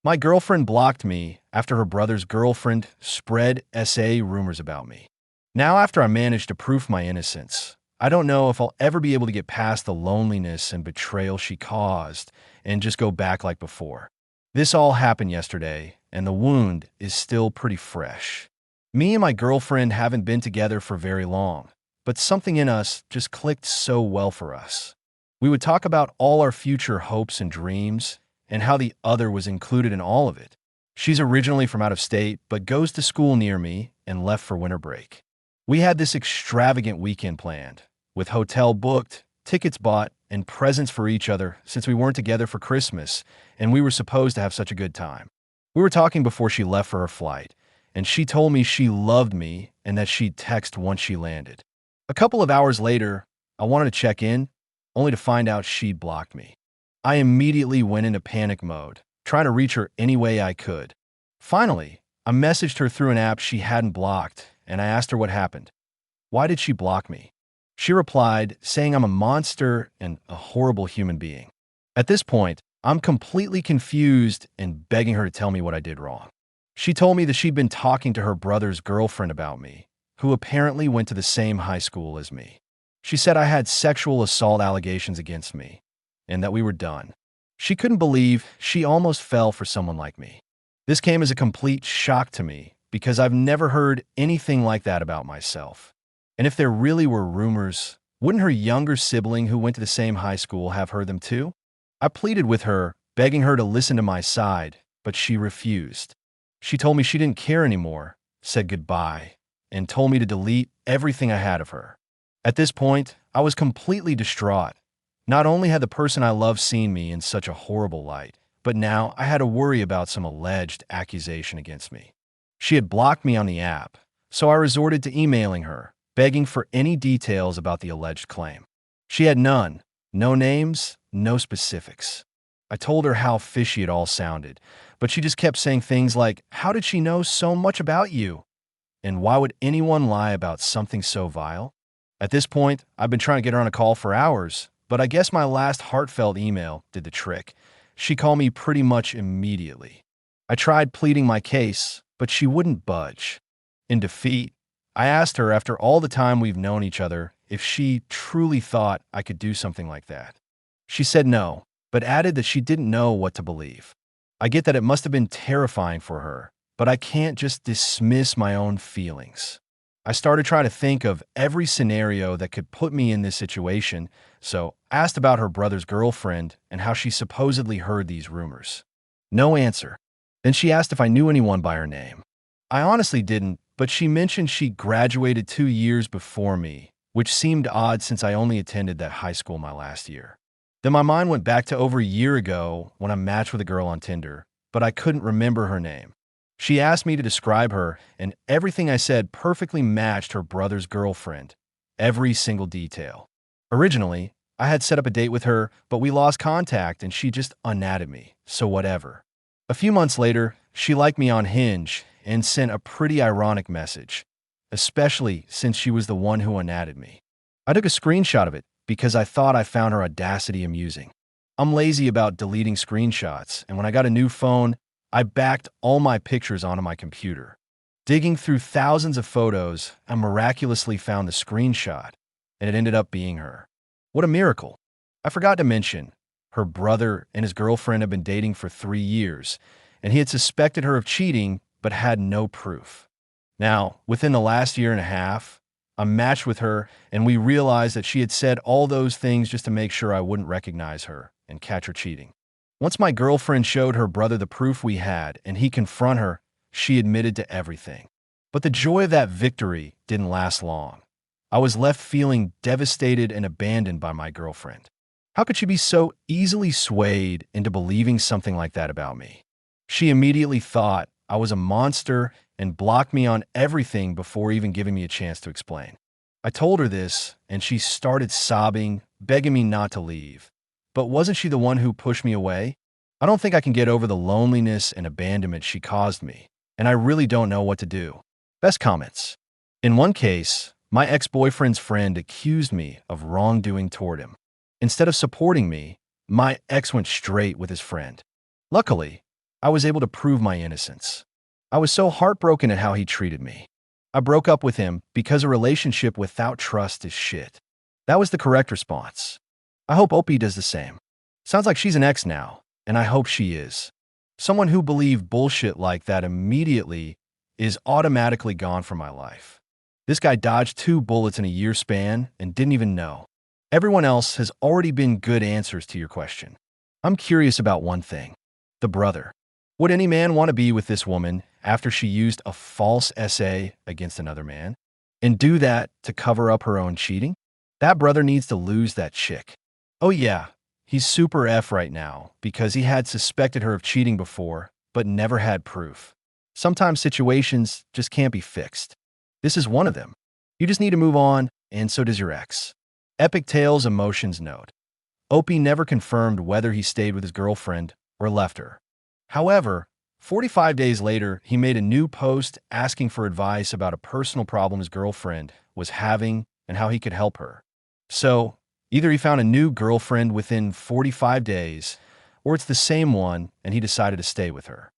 My girlfriend blocked me after her brother's girlfriend spread SA rumors about me. Now, after I managed to prove my innocence, I don't know if I'll ever be able to get past the loneliness and betrayal she caused and just go back like before. This all happened yesterday, and the wound is still pretty fresh. Me and my girlfriend haven't been together for very long, but something in us just clicked so well for us. We would talk about all our future hopes and dreams, and how the other was included in all of it. She's originally from out of state, but goes to school near me and left for winter break. We had this extravagant weekend planned, with hotel booked, tickets bought, and presents for each other since we weren't together for Christmas, and we were supposed to have such a good time. We were talking before she left for her flight, and she told me she loved me and that she'd text once she landed. A couple of hours later, I wanted to check in, only to find out she'd blocked me. I immediately went into panic mode, trying to reach her any way I could. Finally, I messaged her through an app she hadn't blocked, and I asked her what happened. Why did she block me? She replied, saying I'm a monster and a horrible human being. At this point, I'm completely confused and begging her to tell me what I did wrong. She told me that she'd been talking to her brother's girlfriend about me, who apparently went to the same high school as me. She said I had sexual assault allegations against me, and that we were done. She couldn't believe she almost fell for someone like me. This came as a complete shock to me because I've never heard anything like that about myself. And if there really were rumors, wouldn't her younger sibling who went to the same high school have heard them too? I pleaded with her, begging her to listen to my side, but she refused. She told me she didn't care anymore, said goodbye, and told me to delete everything I had of her. At this point, I was completely distraught. Not only had the person I loved seen me in such a horrible light, but now I had to worry about some alleged accusation against me. She had blocked me on the app, so I resorted to emailing her, begging for any details about the alleged claim. She had none, no names, no specifics. I told her how fishy it all sounded, but she just kept saying things like, "How did she know so much about you? And why would anyone lie about something so vile?" At this point, I've been trying to get her on a call for hours, but I guess my last heartfelt email did the trick. She called me pretty much immediately. I tried pleading my case, but she wouldn't budge. In defeat, I asked her after all the time we've known each other if she truly thought I could do something like that. She said no, but added that she didn't know what to believe. I get that it must have been terrifying for her, but I can't just dismiss my own feelings. I started trying to think of every scenario that could put me in this situation, so I asked about her brother's girlfriend and how she supposedly heard these rumors. No answer. Then she asked if I knew anyone by her name. I honestly didn't, but she mentioned she graduated 2 years before me, which seemed odd since I only attended that high school my last year. Then my mind went back to over a year ago when I matched with a girl on Tinder, but I couldn't remember her name. She asked me to describe her, and everything I said perfectly matched her brother's girlfriend. Every single detail. Originally, I had set up a date with her, but we lost contact and she just unadded me, so whatever. A few months later, she liked me on Hinge and sent a pretty ironic message, especially since she was the one who unadded me. I took a screenshot of it because I thought I found her audacity amusing. I'm lazy about deleting screenshots, and when I got a new phone, I backed all my pictures onto my computer. Digging through thousands of photos, I miraculously found the screenshot, and it ended up being her. What a miracle. I forgot to mention, her brother and his girlfriend had been dating for 3 years, and he had suspected her of cheating but had no proof. Now, within the last year and a half, I matched with her, and we realized that she had said all those things just to make sure I wouldn't recognize her and catch her cheating. Once my girlfriend showed her brother the proof we had and he confronted her, she admitted to everything. But the joy of that victory didn't last long. I was left feeling devastated and abandoned by my girlfriend. How could she be so easily swayed into believing something like that about me? She immediately thought I was a monster and blocked me on everything before even giving me a chance to explain. I told her this, and she started sobbing, begging me not to leave. But wasn't she the one who pushed me away? I don't think I can get over the loneliness and abandonment she caused me, and I really don't know what to do. Best comments. In one case, my ex-boyfriend's friend accused me of wrongdoing toward him. Instead of supporting me, my ex went straight with his friend. Luckily, I was able to prove my innocence. I was so heartbroken at how he treated me. I broke up with him because a relationship without trust is shit. That was the correct response. I hope Opie does the same. Sounds like she's an ex now, and I hope she is. Someone who believed bullshit like that immediately is automatically gone from my life. This guy dodged 2 bullets in a year span and didn't even know. Everyone else has already been good answers to your question. I'm curious about one thing. The brother. Would any man want to be with this woman after she used a false essay against another man and do that to cover up her own cheating? That brother needs to lose that chick. Oh yeah, he's super F right now because he had suspected her of cheating before, but never had proof. Sometimes situations just can't be fixed. This is one of them. You just need to move on, and so does your ex. Epic Tales Emotions Note. Opie never confirmed whether he stayed with his girlfriend or left her. However, 45 days later, he made a new post asking for advice about a personal problem his girlfriend was having and how he could help her. So, either he found a new girlfriend within 45 days, or it's the same one and he decided to stay with her.